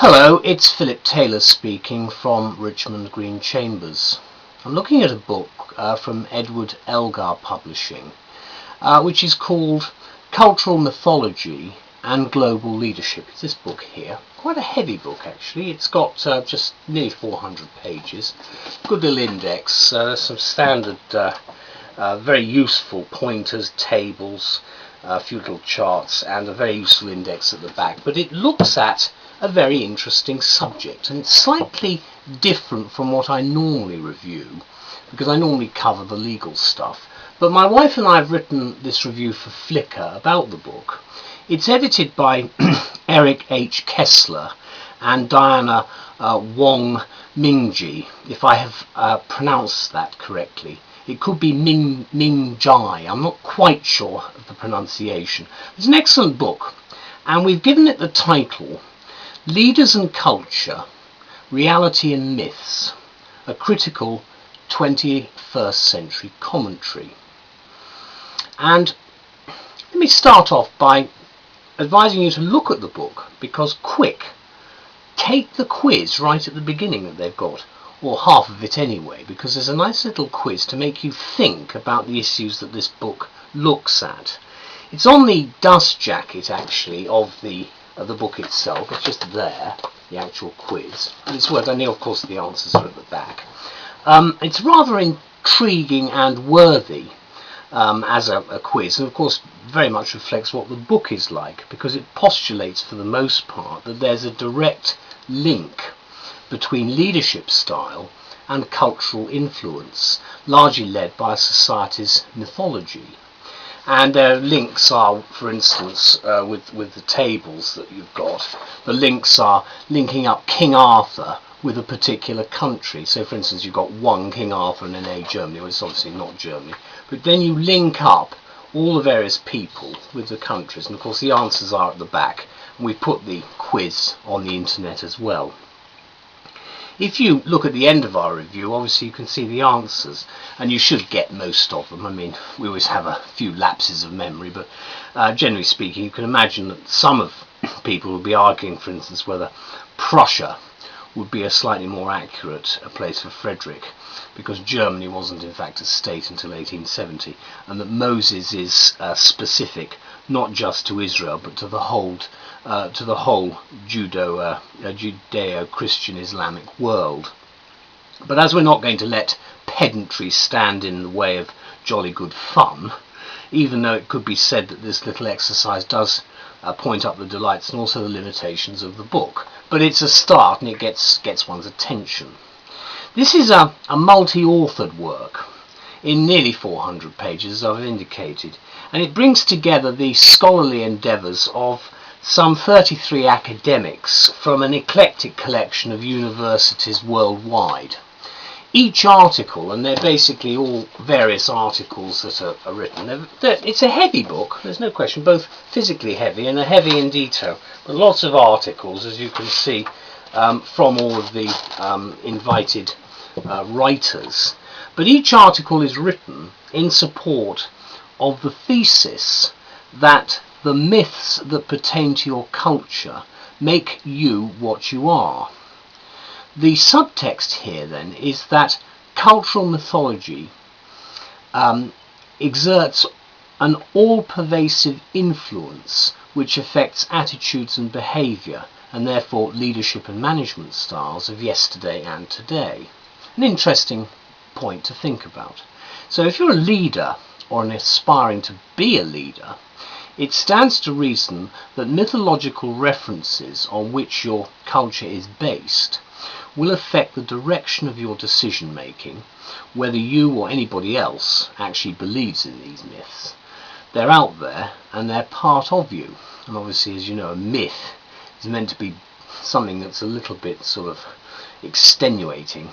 Hello, it's Philip Taylor speaking from Richmond Green Chambers. I'm looking at a book from Edward Elgar Publishing, which is called Cultural Mythology and Global Leadership. It's this book here. Quite a heavy book actually. It's got just nearly 400 pages. Good little index, some standard very useful pointers, tables, a few little charts and a very useful index at the back. But it looks at a very interesting subject, and it's slightly different from what I normally review, because I normally cover the legal stuff. But my wife and I have written this review for Flickr about the book. It's edited by Eric H. Kessler and Diana Wong Mingji, if I have pronounced that correctly. It could be Ming Jai. I'm not quite sure of the pronunciation. It's an excellent book, and we've given it the title Leaders and Culture, Reality and Myths, a Critical 21st Century Commentary. And let me start off by advising you to look at the book, because take the quiz right at the beginning that they've got, or half of it anyway, because there's a nice little quiz to make you think about the issues that this book looks at. It's on the dust jacket actually of the book itself. It's just there, the actual quiz, and it's worth, and of course the answers are at the back. It's rather intriguing and worthy as a quiz, and of course very much reflects what the book is like, because it postulates for the most part that there's a direct link between leadership style and cultural influence, largely led by a society's mythology. And their links are, for instance, with the tables that you've got, the links are linking up King Arthur with a particular country. So, for instance, you've got one King Arthur and then Germany. Well, it's obviously not Germany. But then you link up all the various people with the countries. And, of course, the answers are at the back. And we put the quiz on the internet as well. If you look at the end of our review, obviously you can see the answers, and you should get most of them. I mean, we always have a few lapses of memory, but generally speaking, you can imagine that some of people will be arguing, for instance, whether Prussia would be a slightly more accurate place for Frederick, because Germany wasn't in fact a state until 1870, and that Moses is specific not just to Israel but to the whole Judeo-Christian Islamic world. But as we're not going to let pedantry stand in the way of jolly good fun, even though it could be said that this little exercise does point up the delights and also the limitations of the book, but it's a start and it gets one's attention. This is a multi-authored work in nearly 400 pages, as I've indicated, and it brings together the scholarly endeavours of some 33 academics from an eclectic collection of universities worldwide. Each article, and they're basically all various articles that are written, it's a heavy book, there's no question, both physically heavy and heavy in detail, but lots of articles, as you can see, from all of the invited writers. But each article is written in support of the thesis that the myths that pertain to your culture make you what you are. The subtext here then is that cultural mythology exerts an all-pervasive influence which affects attitudes and behaviour, and therefore leadership and management styles of yesterday and today. An interesting point to think about. So if you're a leader or an aspiring to be a leader, it stands to reason that mythological references on which your culture is based will affect the direction of your decision making, whether you or anybody else actually believes in these myths. They're out there and they're part of you. And obviously, as you know, a myth is meant to be something that's a little bit sort of extenuating,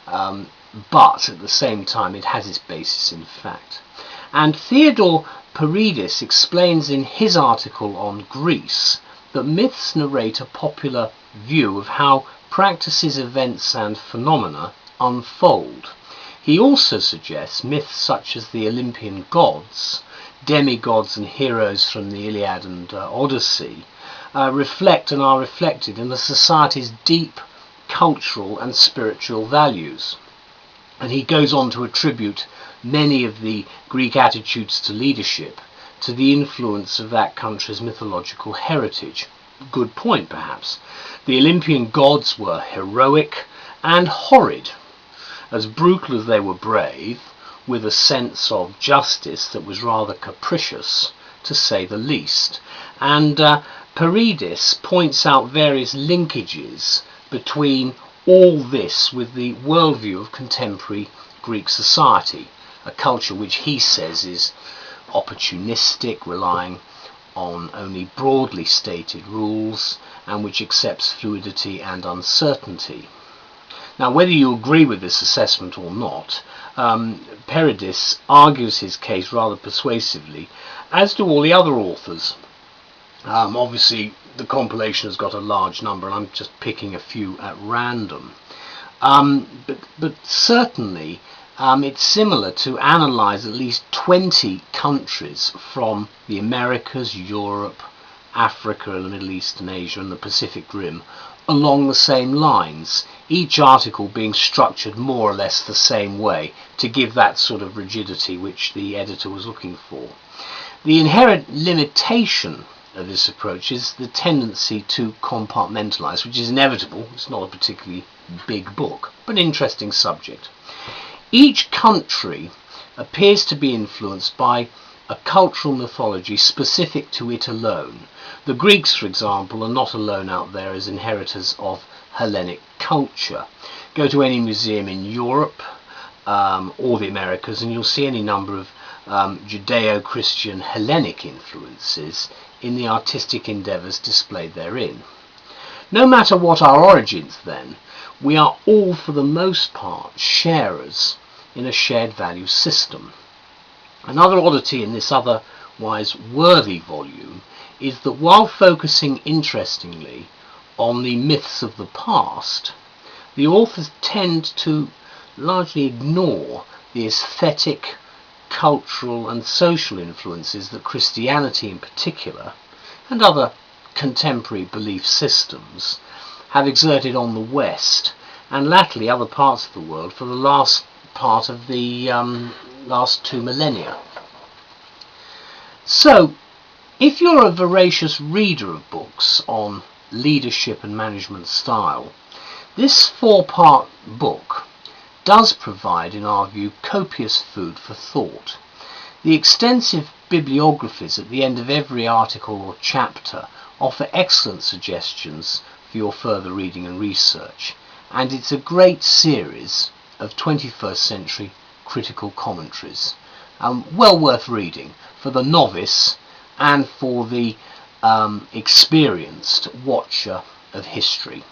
but at the same time it has its basis in fact. And Theodore Paridis explains in his article on Greece that myths narrate a popular view of how practices, events and phenomena unfold. He also suggests myths such as the Olympian gods, demigods and heroes from the Iliad and Odyssey reflect and are reflected in the society's deep cultural and spiritual values. And he goes on to attribute many of the Greek attitudes to leadership to the influence of that country's mythological heritage. Good point, perhaps. The Olympian gods were heroic and horrid, as brutal as they were brave, with a sense of justice that was rather capricious, to say the least. And Paridis points out various linkages between all this with the worldview of contemporary Greek society, a culture which he says is opportunistic, relying on only broadly stated rules, and which accepts fluidity and uncertainty. Now, whether you agree with this assessment or not, Paridis argues his case rather persuasively, as do all the other authors. Obviously, the compilation has got a large number, and I'm just picking a few at random. But certainly, it's similar to analyse at least 20 countries from the Americas, Europe, Africa, and the Middle East and Asia and the Pacific Rim along the same lines, each article being structured more or less the same way to give that sort of rigidity which the editor was looking for. The inherent limitation of this approach is the tendency to compartmentalise, which is inevitable. It's not a particularly big book, but an interesting subject. Each country appears to be influenced by a cultural mythology specific to it alone. The Greeks, for example, are not alone out there as inheritors of Hellenic culture. Go to any museum in Europe or the Americas and you'll see any number of Judeo-Christian Hellenic influences in the artistic endeavours displayed therein. No matter what our origins then, we are all for the most part sharers in a shared value system. Another oddity in this otherwise worthy volume is that while focusing interestingly on the myths of the past, the authors tend to largely ignore the aesthetic, cultural and social influences that Christianity in particular, and other contemporary belief systems, have exerted on the West, and latterly other parts of the world, for the last part of the last 2 millennia. So, if you're a voracious reader of books on leadership and management style, this 4-part book does provide, in our view, copious food for thought. The extensive bibliographies at the end of every article or chapter offer excellent suggestions for your further reading and research, and it's a great series of 21st century critical commentaries. Well worth reading for the novice and for the experienced watcher of history.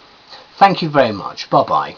Thank you very much. Bye-bye.